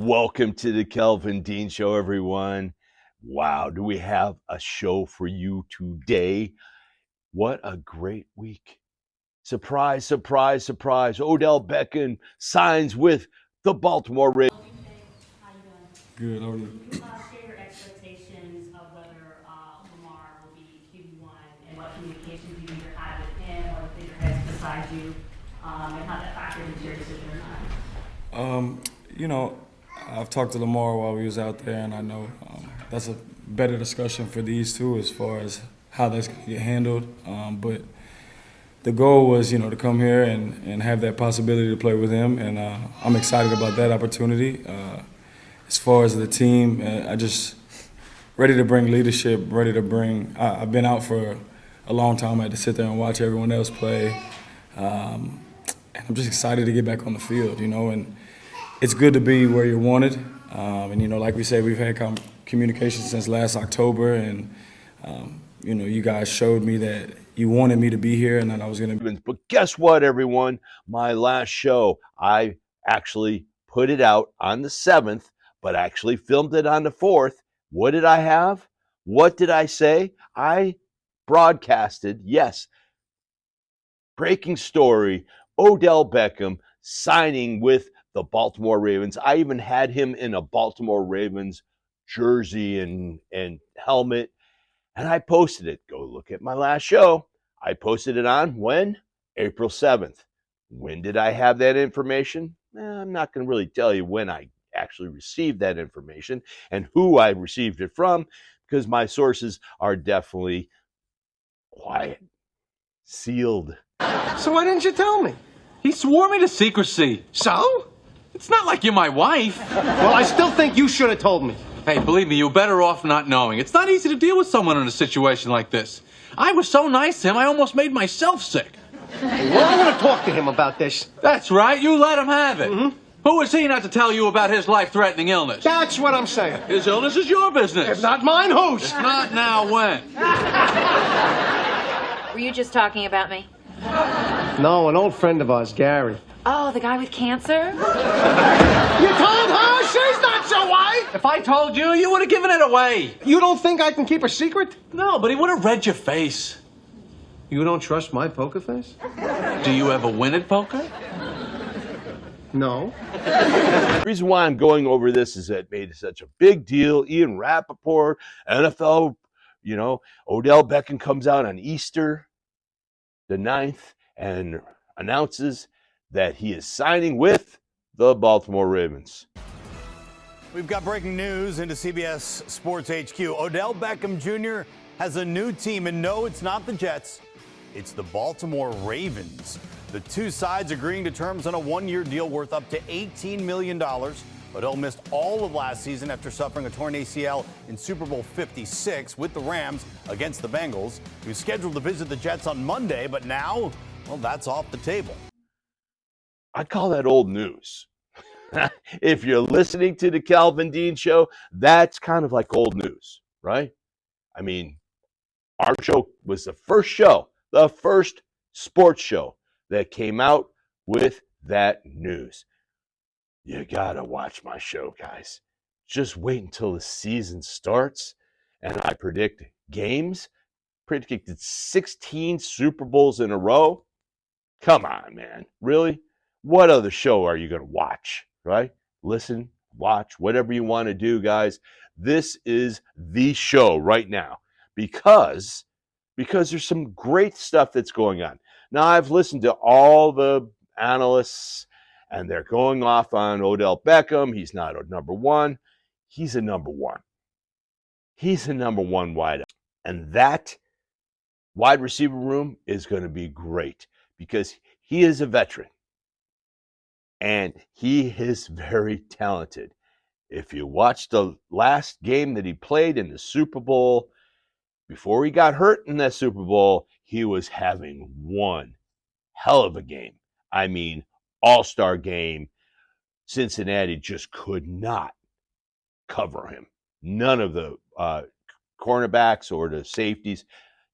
Welcome to the Kelvin Dean Show, everyone. Wow, do we have a show for you today? What a great week. Surprise, surprise, surprise. Odell Beckham signs with the Baltimore Ravens. Good, how are you? Share your expectations of whether Lamar will be QB1 and what communications you either had with him or the figureheads beside you, and how that factored into your decision or not. I've talked to Lamar while we was out there, and I know that's a better discussion for these two as far as how that's going to get handled. But the goal was, to come here and have that possibility to play with him, and I'm excited about that opportunity. As far as the team, I just ready to bring leadership, ready to bring. I've been out for a long time. I had to sit there and watch everyone else play, and I'm just excited to get back on the field, and it's good to be where you're wanted. And, like we said, we've had communication since last October, and, you guys showed me that you wanted me to be here and that I was going to. But guess what, everyone? My last show, I actually put it out on the 7th, but actually filmed it on the 4th. What did I have? What did I say? I broadcasted, yes, breaking story, Odell Beckham signing with the Baltimore Ravens. I even had him in a Baltimore Ravens jersey and helmet, and I posted it. Go look at my last show. I posted it on when? April 7th. When did I have that information? I'm not going to really tell you when I actually received that information and who I received it from, because my sources are definitely quiet, sealed. So why didn't you tell me? He swore me to secrecy. So? It's not like you're my wife. Well, I still think you should have told me. Hey, believe me, you're better off not knowing. It's not easy to deal with someone in a situation like this. I was so nice to him, I almost made myself sick. Well, I want to talk to him about this. That's right, you let him have it. Mm-hmm. Who is he not to tell you about his life-threatening illness? That's what I'm saying. His illness is your business. If not mine, whose? If not now, when? Were you just talking about me? No, an old friend of ours, Gary. Oh, the guy with cancer? You told her she's not your wife? If I told you, you would have given it away. You don't think I can keep a secret? No, but he would have read your face. You don't trust my poker face? Do you ever win at poker? No. The reason why I'm going over this is that it made such a big deal. Ian Rappaport, NFL, Odell Beckham comes out on Easter the 9th and announces that he is signing with the Baltimore Ravens. We've got breaking news into CBS Sports HQ. Odell Beckham Jr. has a new team, and no, it's not the Jets. It's the Baltimore Ravens. The two sides agreeing to terms on a one-year deal worth up to $18 million. Odell missed all of last season after suffering a torn ACL in Super Bowl 56 with the Rams against the Bengals. He was scheduled to visit the Jets on Monday, but now, well, that's off the table. I call that old news. If you're listening to the Calvin Dean Show, that's kind of like old news, right? I mean, our show was the first sports show that came out with that news. You gotta watch my show, guys. Just wait until the season starts, and I predict games. Predicted 16 Super Bowls in a row. Come on, man. Really? What other show are you going to watch, right? Listen, watch, whatever you want to do, guys. This is the show right now because there's some great stuff that's going on. Now, I've listened to all the analysts, and they're going off on Odell Beckham. He's not a number one. He's a number one. He's a number one wideout. And that wide receiver room is going to be great because he is a veteran. And he is very talented. If you watch the last game that he played in the Super Bowl, before he got hurt in that Super Bowl, he was having one hell of a game. I mean, all-star game. Cincinnati just could not cover him. None of the cornerbacks or the safeties.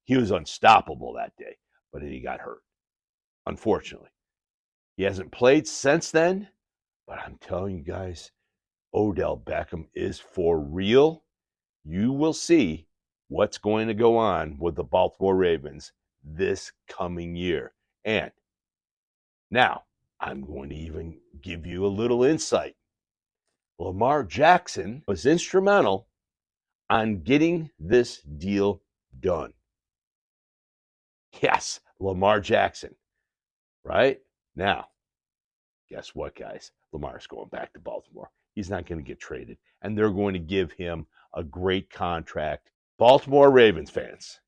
He was unstoppable that day, but he got hurt, unfortunately. He hasn't played since then, but I'm telling you guys, Odell Beckham is for real, you will see what's going to go on with the Baltimore Ravens this coming year. And now I'm going to even give you a little insight. Lamar Jackson was instrumental on getting this deal done. Yes, Lamar Jackson, right? Now, guess what, guys? Lamar's going back to Baltimore. He's not going to get traded, and they're going to give him a great contract. Baltimore Ravens fans,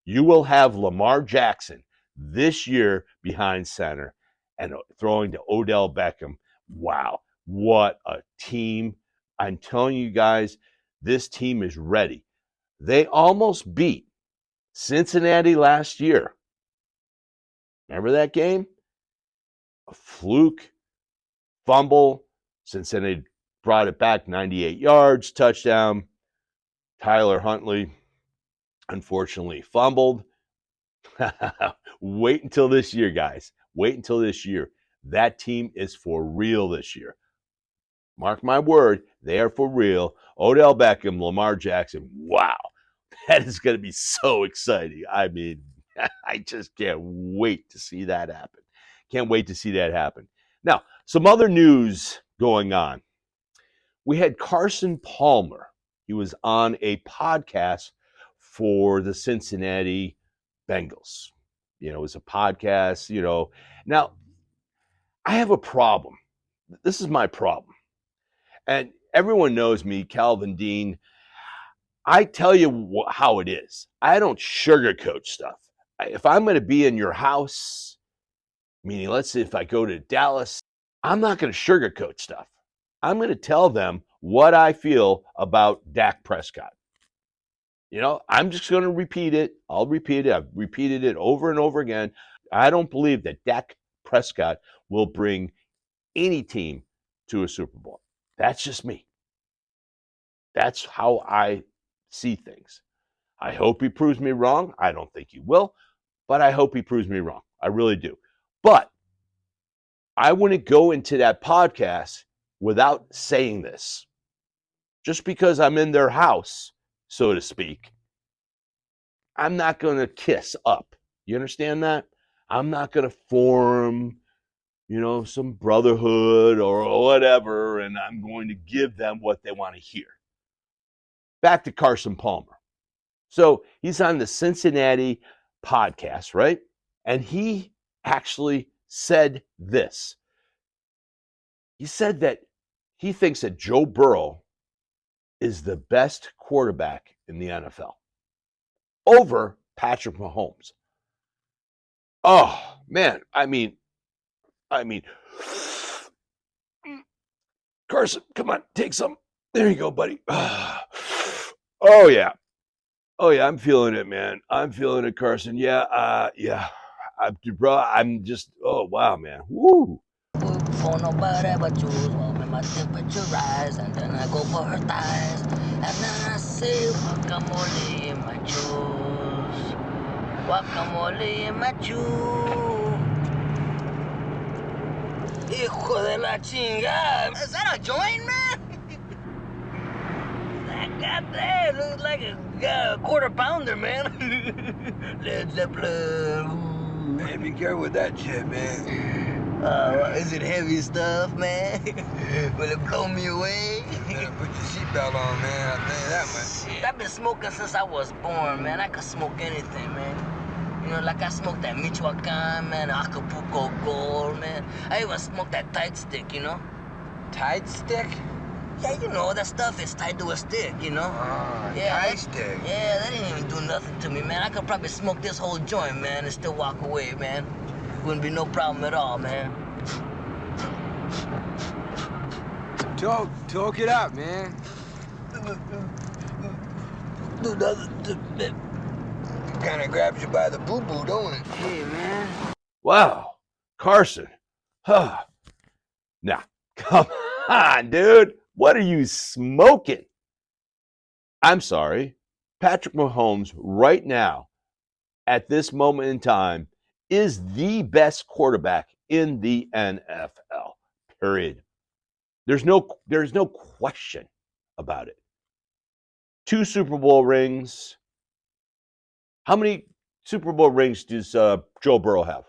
you will have Lamar Jackson this year behind center and throwing to Odell Beckham. Wow, what a team. I'm telling you guys, this team is ready. They almost beat Cincinnati last year. Remember that game? A fluke, fumble. Cincinnati brought it back 98 yards, touchdown. Tyler Huntley, unfortunately, fumbled. Wait until this year, guys. Wait until this year. That team is for real this year. Mark my word, they are for real. Odell Beckham, Lamar Jackson. Wow, that is going to be so exciting. I mean, I just can't wait to see that happen. Can't wait to see that happen. Now, some other news going on. We had Carson Palmer. He was on a podcast for the Cincinnati Bengals. You know, it was a podcast, you know. Now, I have a problem. This is my problem. And everyone knows me, Calvin Dean. I tell you how it is. I don't sugarcoat stuff. If I'm going to be in your house, meaning let's say if I go to Dallas, I'm not going to sugarcoat stuff. I'm going to tell them what I feel about Dak Prescott. You know, I'm just going to repeat it. I'll repeat it. I've repeated it over and over again. I don't believe that Dak Prescott will bring any team to a Super Bowl. That's just me. That's how I see things. I hope he proves me wrong. I don't think he will, but I hope he proves me wrong. I really do. But I wouldn't go into that podcast without saying this. Just because I'm in their house, so to speak, I'm not going to kiss up. You understand that? I'm not going to form, you know, some brotherhood or whatever, and I'm going to give them what they want to hear. Back to Carson Palmer. So he's on the Cincinnati podcast, right? And he actually said this. He said that he thinks that Joe Burrow is the best quarterback in the NFL over Patrick Mahomes. Oh, man. I mean, Carson, come on, take some. There you go, buddy. Oh, yeah. Oh, yeah, I'm feeling it, man. I'm feeling it, Carson. Yeah. Bro, I'm just, oh, wow, man. Woo. For nobody but you, when my temperature rise, and then I go for her thighs, and then I say guacamole in my juice, guacamole in my juice. Hijo de la chingada. Is that a joint, man? That goddamn looks like a quarter pounder, man. Led Zeppelin. Man, be careful with that shit, man. Is it heavy stuff, man? Will it blow me away? You better put your seatbelt on, man. I'll tell you that much. I've been smoking since I was born, man. I could smoke anything, man. You know, like I smoked that Michoacan, man, Acapulco Gold, man. I even smoked that tight stick, you know? Tight stick? Yeah, you know, that stuff is tied to a stick, you know? Tight stick. Yeah, that didn't even do nothing to me, man. I could probably smoke this whole joint, man, and still walk away, man. Wouldn't be no problem at all, man. Talk it out, man. Kind of grabs you by the boo-boo, don't it? Hey, man. Wow. Carson. Huh. Now, come on, dude. What are you smoking? I'm sorry. Patrick Mahomes right now, at this moment in time, is the best quarterback in the NFL, period. There's no question about it. 2 Super Bowl rings. How many Super Bowl rings does Joe Burrow have?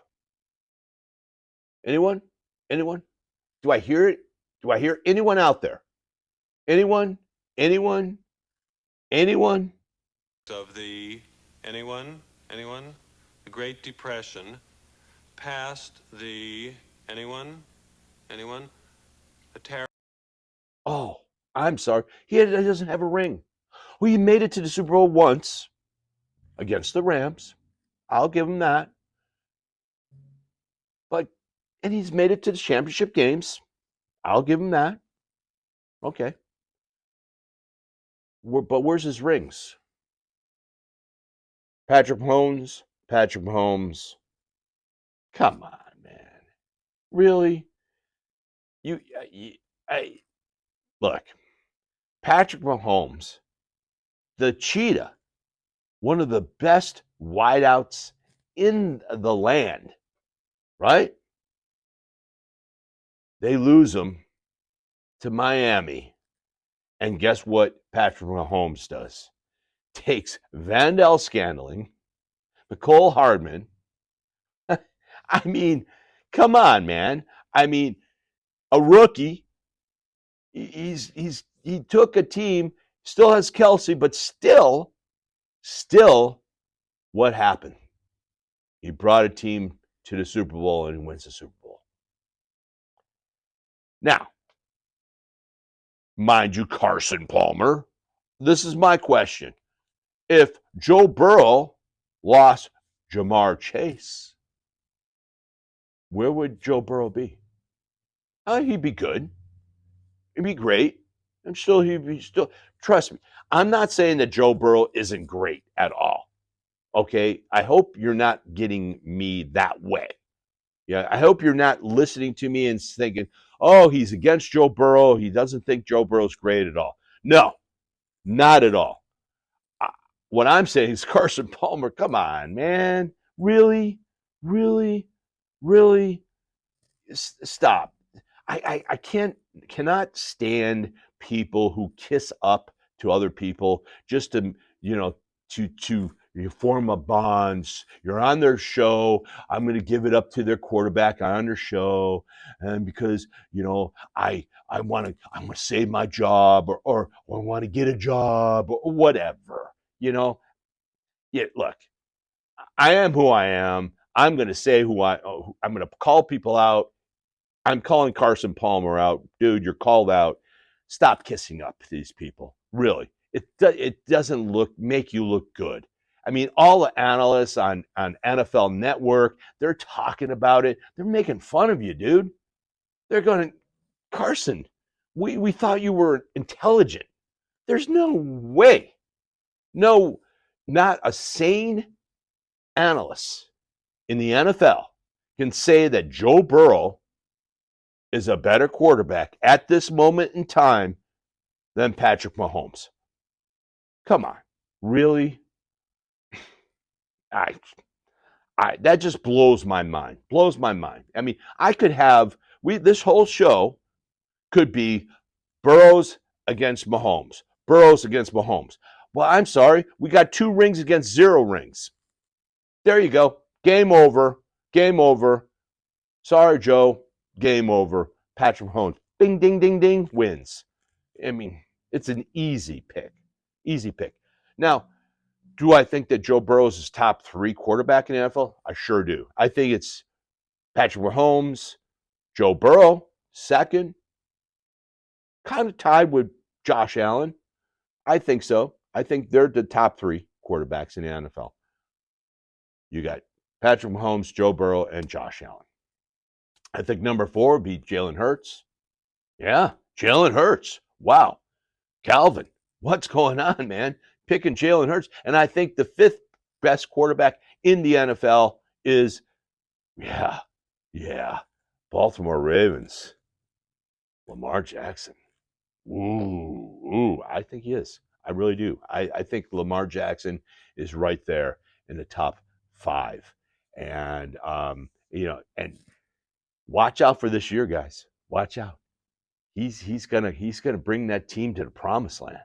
Anyone? Anyone? Do I hear it? Do I hear anyone out there? Anyone? Anyone? Anyone? Of the anyone? The Great Depression, past the anyone? The terror. Oh, I'm sorry. He doesn't have a ring. Well, he made it to the Super Bowl once against the Rams. I'll give him that. And he's made it to the championship games. I'll give him that. Okay. But where's his rings? Patrick Mahomes. Come on, man. Really? Look. Patrick Mahomes, the cheetah, one of the best wideouts in the land, right? They lose him to Miami. And guess what Patrick Mahomes does? Takes Vandal Scandling, Nicole Hardman. I mean, come on, man. I mean, a rookie. He took a team, still has Kelsey, but still, what happened? He brought a team to the Super Bowl and wins the Super Bowl. Now, mind you, Carson Palmer, this is my question. If Joe Burrow lost Jamar Chase, where would Joe Burrow be? He'd be good. He'd be great. And still, trust me, I'm not saying that Joe Burrow isn't great at all. Okay? I hope you're not getting me that way. Yeah, I hope you're not listening to me and thinking, oh, he's against Joe Burrow. He doesn't think Joe Burrow's great at all. No, not at all. What I'm saying is Carson Palmer, come on, man. Really? Stop. I cannot stand people who kiss up to other people just to, to you form a bond. You're on their show. I'm going to give it up to their quarterback on their show, and because I want to save my job or want to get a job or whatever. Yeah. Look, I am who I am. I'm going to say I'm going to call people out. I'm calling Carson Palmer out. Dude, you're called out. Stop kissing up to these people. Really. It doesn't make you look good. I mean, all the analysts on NFL Network, they're talking about it. They're making fun of you, dude. They're going, Carson, we thought you were intelligent. There's no way. No, not a sane analyst in the NFL can say that Joe Burrow is a better quarterback at this moment in time than Patrick Mahomes. Come on. Really? That just blows my mind. Blows my mind. I mean, I could have this whole show could be Burrows against Mahomes. Burrows against Mahomes. Well, I'm sorry. We got 2 rings against 0 rings. There you go. Game over. Game over. Sorry, Joe. Game over. Patrick Mahomes. Bing, ding, ding, ding. Wins. I mean, it's an easy pick. Easy pick. Now, do I think that Joe Burrow is top 3 quarterback in the NFL? I sure do. I think it's Patrick Mahomes, Joe Burrow, second. Kind of tied with Josh Allen. I think so. I think they're the top 3 quarterbacks in the NFL. You got Patrick Mahomes, Joe Burrow, and Josh Allen. I think number 4 would be Jalen Hurts. Yeah, Jalen Hurts. Wow. Calvin, what's going on, man? Picking Jalen Hurts. And I think the 5th best quarterback in the NFL is, Baltimore Ravens. Lamar Jackson. Ooh, I think he is. I really do. I think Lamar Jackson is right there in the top 5. And, and watch out for this year, guys. Watch out. he's gonna bring that team to the promised land.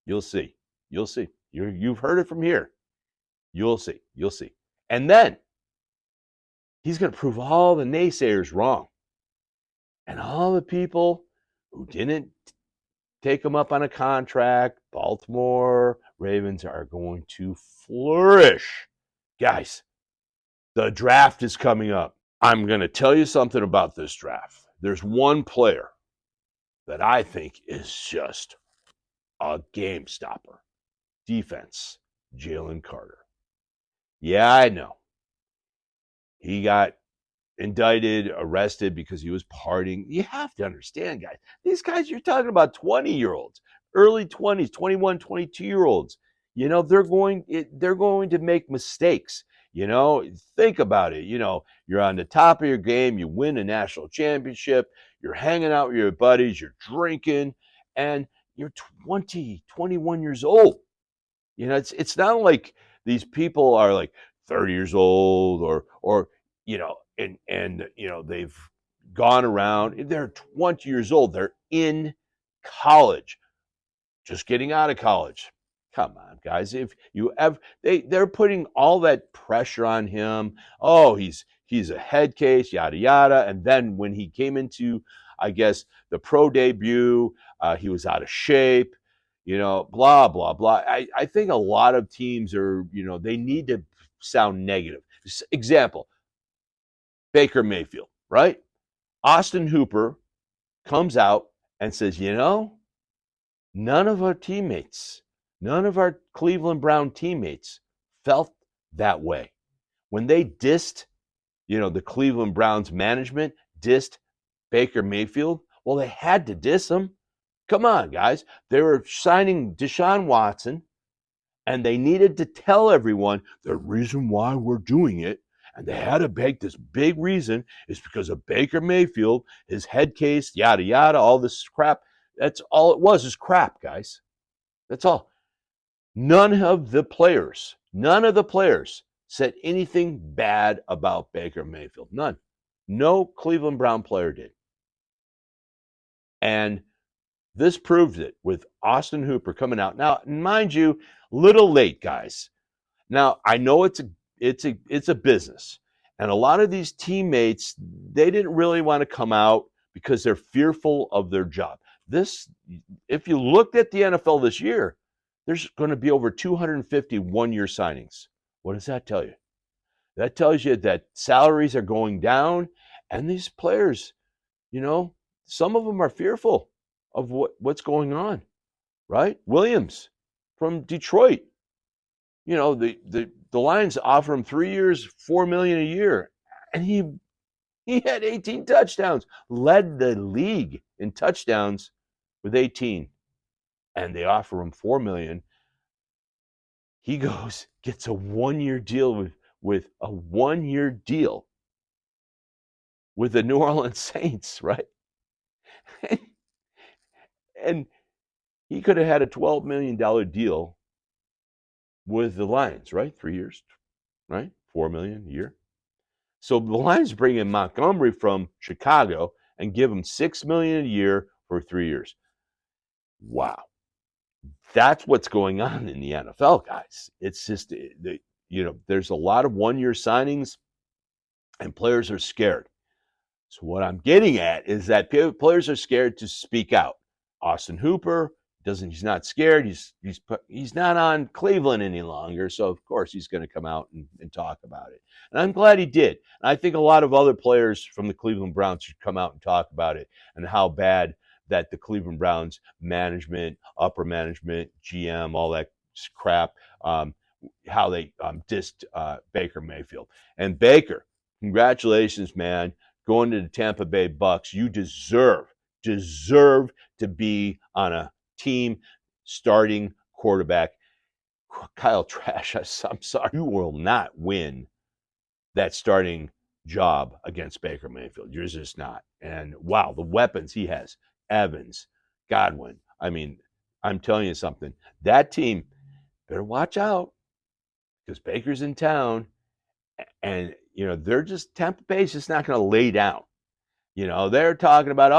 You'll see. You'll see. You've heard it from here. You'll see. You'll see. And then he's gonna prove all the naysayers wrong. And all the people who didn't take him up on a contract, Baltimore Ravens are going to flourish. Guys, the draft is coming up. I'm going to tell you something about this draft. There's one player that I think is just a game stopper. Defense, Jalen Carter. Yeah, I know. He got indicted, arrested because he was partying. You have to understand, guys. These guys, you're talking about 20-year-olds, early 20s, 21, 22-year-olds. You know, they're going to make mistakes. You know, think about it. You know, you're on the top of your game. You win a national championship. You're hanging out with your buddies. You're drinking. And you're 20, 21 years old. You know, it's not like these people are like 30 years old or you know, and you know, they've gone around. They're 20 years old. They're in college, just getting out of college. Come on, guys. If you ever, they're putting all that pressure on him. Oh, he's a head case, yada yada. And then when he came into, I guess, the pro debut, he was out of shape. You know, blah blah blah. I think a lot of teams are, you know, they need to sound negative. Example: Baker Mayfield, right? Austin Hooper comes out and says, you know, none of our teammates, none of our Cleveland Brown teammates felt that way. When they dissed, you know, the Cleveland Browns management dissed Baker Mayfield, well, they had to diss him. Come on, guys. They were signing Deshaun Watson, and they needed to tell everyone the reason why we're doing it. And they had to make this big reason is because of Baker Mayfield, his head case, yada, yada, all this crap. That's all it was, is crap, guys. That's all. None of the players said anything bad about Baker Mayfield. None. No Cleveland Brown player did. And this proved it with Austin Hooper coming out. Now, mind you, little late, guys. Now, I know it's a business. And a lot of these teammates, they didn't really want to come out because they're fearful of their job. This, if you looked at the NFL this year, there's going to be over 250 one-year signings. What does that tell you? That tells you that salaries are going down, and these players, you know, some of them are fearful of what's going on, right? Williams from Detroit, you know, the Lions offer him 3 years, $4 million a year, and he had 18 touchdowns, led the league in touchdowns with 18, and they offer him $4 million. He goes, gets a 1-year deal with a 1-year deal with the New Orleans Saints, right? And he could have had a $12 million deal with the Lions, right? 3 years, right? $4 million a year. So the Lions bring in Montgomery from Chicago and give him $6 million a year for 3 years. Wow. That's what's going on in the NFL, guys. It's just, you know, there's a lot of 1-year signings and players are scared. So what I'm getting at is that players are scared to speak out. Austin Hooper he's not scared. He's not on Cleveland any longer. So of course he's going to come out and talk about it. And I'm glad he did. And I think a lot of other players from the Cleveland Browns should come out and talk about it and how bad that the Cleveland Browns management, upper management, GM, all that crap, how they dissed Baker Mayfield. And Baker, congratulations, man. Going to the Tampa Bay Bucs. You deserve to be on a team starting quarterback. Kyle Trash, I'm sorry, you will not win that starting job against Baker Mayfield. You're just not. And wow, the weapons he has. Evans, Godwin. I mean, I'm telling you something. That team better watch out because Baker's in town. And, you know, Tampa Bay's just not going to lay down. You know, they're talking about,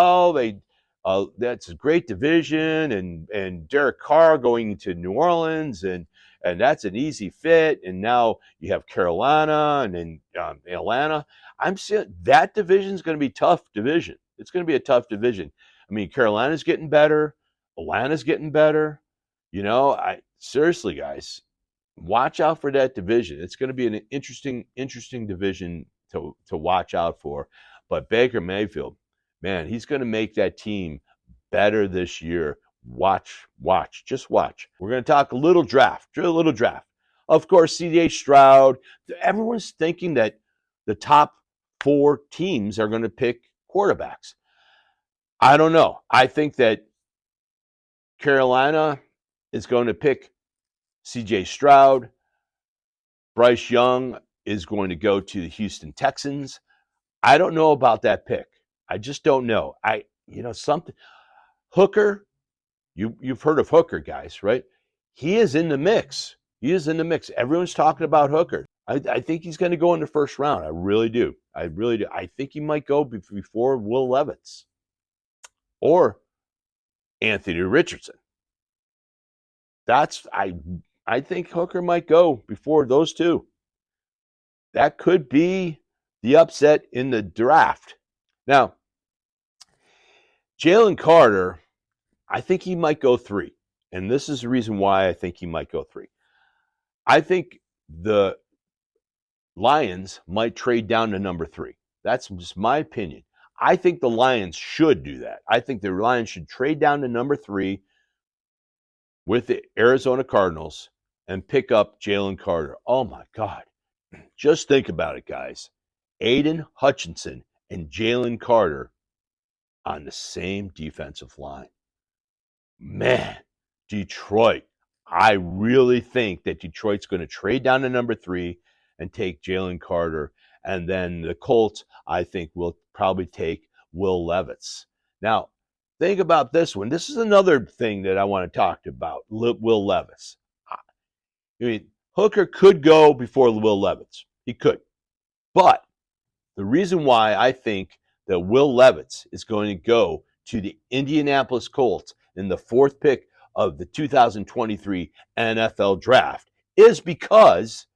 that's a great division, and Derek Carr going to New Orleans, and that's an easy fit. And now you have Carolina and then Atlanta. I'm saying that division is going to be a tough division. It's going to be a tough division. I mean, Carolina's getting better. Atlanta's getting better. I seriously, guys, watch out for that division. It's going to be an interesting division to watch out for. But Baker Mayfield, man, he's going to make that team better this year. Watch, just watch. We're going to talk a little draft. Of course, CJ Stroud. Everyone's thinking that the top 4 teams are going to pick quarterbacks. I don't know. I think that Carolina is going to pick CJ Stroud. Bryce Young is going to go to the Houston Texans. I don't know about that pick. I just don't know. Something. Hooker, you've heard of Hooker, guys, right? He is in the mix. Everyone's talking about Hooker. I think he's going to go in the first round. I really do. I think he might go before Will Levis or Anthony Richardson. I think Hooker might go before those two. That could be the upset in the draft. Now, Jalen Carter, I think he might go 3. And this is the reason why I think he might go 3. I think the Lions might trade down to number 3. That's just my opinion. I think the Lions should do that. I think the Lions should trade down to number 3 with the Arizona Cardinals and pick up Jalen Carter. Oh, my God. Just think about it, guys. Aiden Hutchinson and Jalen Carter on the same defensive line. Man, Detroit. I really think that Detroit's going to trade down to number 3 and take Jalen Carter. And then the Colts, I think, will probably take Will Levis. Now, think about this one. This is another thing that I want to talk about, Will Levis. I mean, Hooker could go before Will Levis. He could. But the reason why I think that Will Levis is going to go to the Indianapolis Colts in the 4th pick of the 2023 NFL Draft is because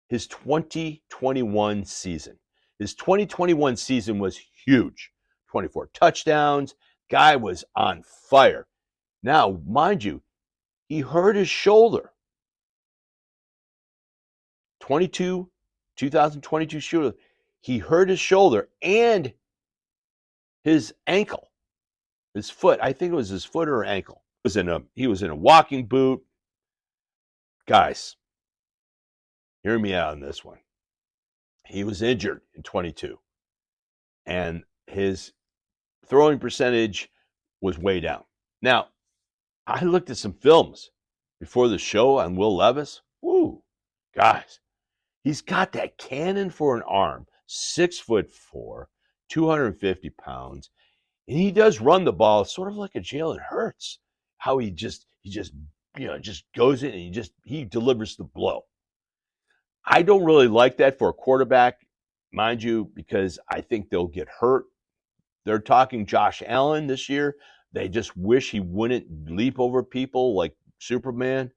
his 2021 season. His 2021 season was huge. 24 touchdowns. Guy was on fire. Now, mind you, he hurt his shoulder. 2022 shoulder. He hurt his shoulder and his ankle. His foot. I think it was his foot or ankle. He was in a walking boot. Guys, hear me out on this one. He was injured in 22. And his throwing percentage was way down. Now, I looked at some films before the show on Will Levis. Woo, guys, he's got that cannon for an arm, 6'4", 250 pounds, and he does run the ball sort of like a Jalen Hurts. How he just goes in and he delivers the blow. I don't really like that for a quarterback, mind you, because I think they'll get hurt. They're talking Josh Allen this year. They just wish he wouldn't leap over people like Superman.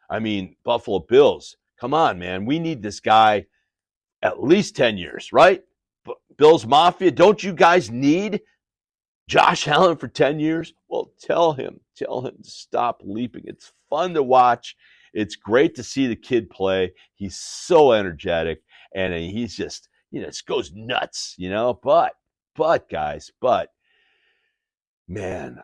I mean, Buffalo Bills, come on, man. We need this guy at least 10 years, right? Bills Mafia, don't you guys need Josh Allen for 10 years? Well, tell him to stop leaping. It's fun to watch. It's great to see the kid play. He's so energetic, and he's just, it goes nuts, But guys, man,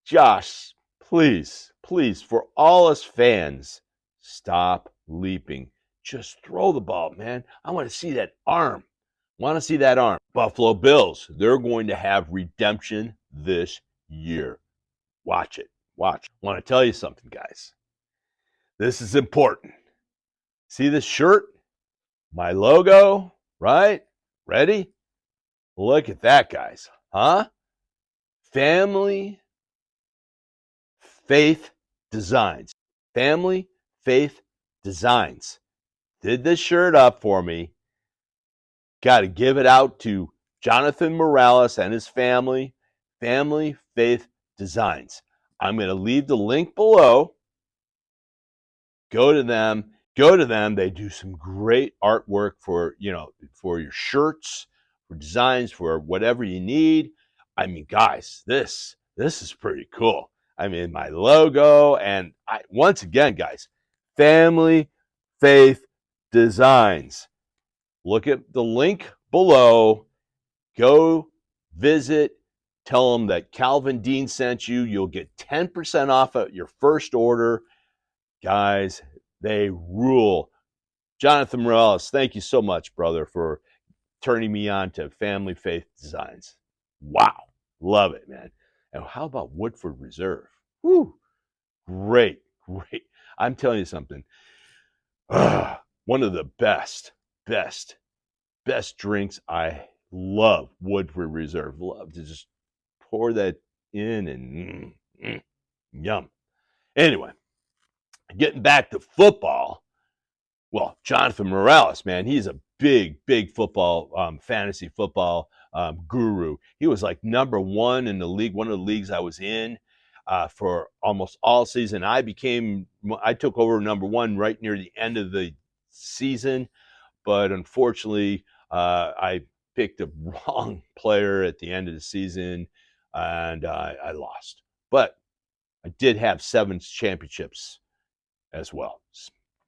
Josh, please, for all us fans, stop leaping. Just throw the ball, man. I want to see that arm. Buffalo Bills, they're going to have redemption this year. Watch it. I want to tell you something, guys. This is important. See this shirt? My logo, right? Ready? Look at that, guys. Huh? Family, Faith Designs. Family, Faith Designs did this shirt up for me. got to give it out to Jonathan Morales and his family, Family Faith Designs. I'm going to leave the link below. Go to them. They do some great artwork for your shirts, for designs, for whatever you need. I mean, guys, this is pretty cool. I mean, my logo, and once again, guys, Family Faith Designs. Look at the link below. Go visit. Tell them that Calvin Dean sent you. You'll get 10% off of your first order. Guys, they rule. Jonathan Morales, thank you so much, brother, for turning me on to Family Faith Designs. Wow. Love it, man. And how about Woodford Reserve? Woo. Great. I'm telling you something. One of the best drinks. I love Woodford Reserve. Love to just pour that in and yum. Anyway, getting back to football. Well, Jonathan Morales, man, he's a big football, fantasy football guru. He was like number one in the league, one of the leagues I was in for almost all season. I took over number one right near the end of the season, but unfortunately, I picked a wrong player at the end of the season, and I lost. But I did have 7 championships as well.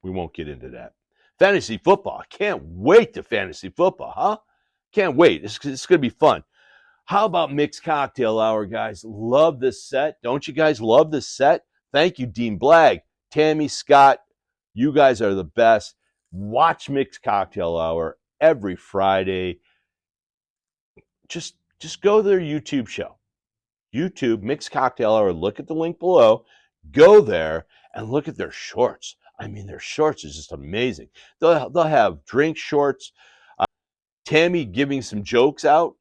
We won't get into that. Fantasy football. I can't wait to fantasy football, huh? Can't wait. It's going to be fun. How about Mixed Cocktail Hour, guys? Love this set. Don't you guys love this set? Thank you, Dean Blagg, Tammy Scott. You guys are the best. Watch Mixed Cocktail Hour every Friday. Just go to their YouTube show. YouTube, Mixed Cocktail Hour. Look at the link below. Go there and look at their shorts. I mean, their shorts is just amazing. They'll have drink shorts. Tammy giving some jokes out,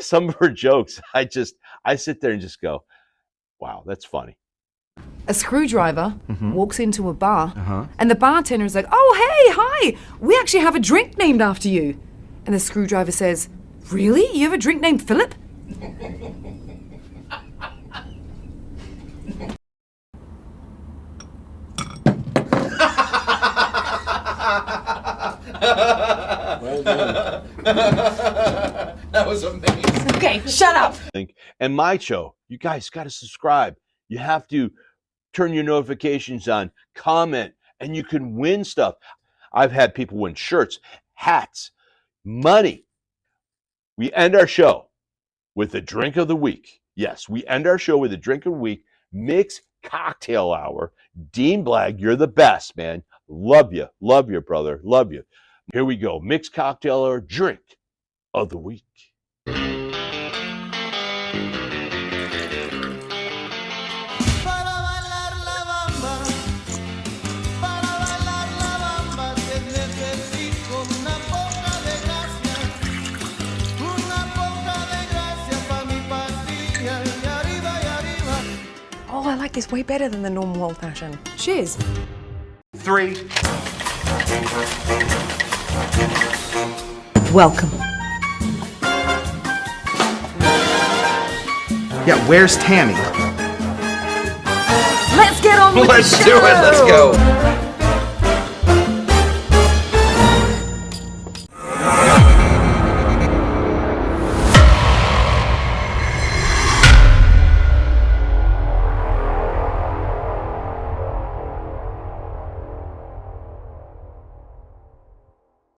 some of her jokes, I sit there and just go, wow, that's funny. A screwdriver walks into a bar, and the bartender is like, oh, hey, hi, we actually have a drink named after you. And the screwdriver says, really? You have a drink named Philip? Well done. That was amazing. Okay, shut up. And my show, you guys got to subscribe. You have to turn your notifications on, comment, and you can win stuff. I've had people win shirts, hats, money. We end our show with the drink of the week. Yes, we end our show with a drink of the week. Mixed Cocktail Hour. Dean Blagg, you're the best, man. Love you, brother. Love you. Here we go. Mixed Cocktail Hour, drink of the week. Oh, I like this way better than the normal old-fashioned. Cheers. 3. Welcome. Yeah, where's Tammy? Let's get on with Let's the do show. it. Let's go.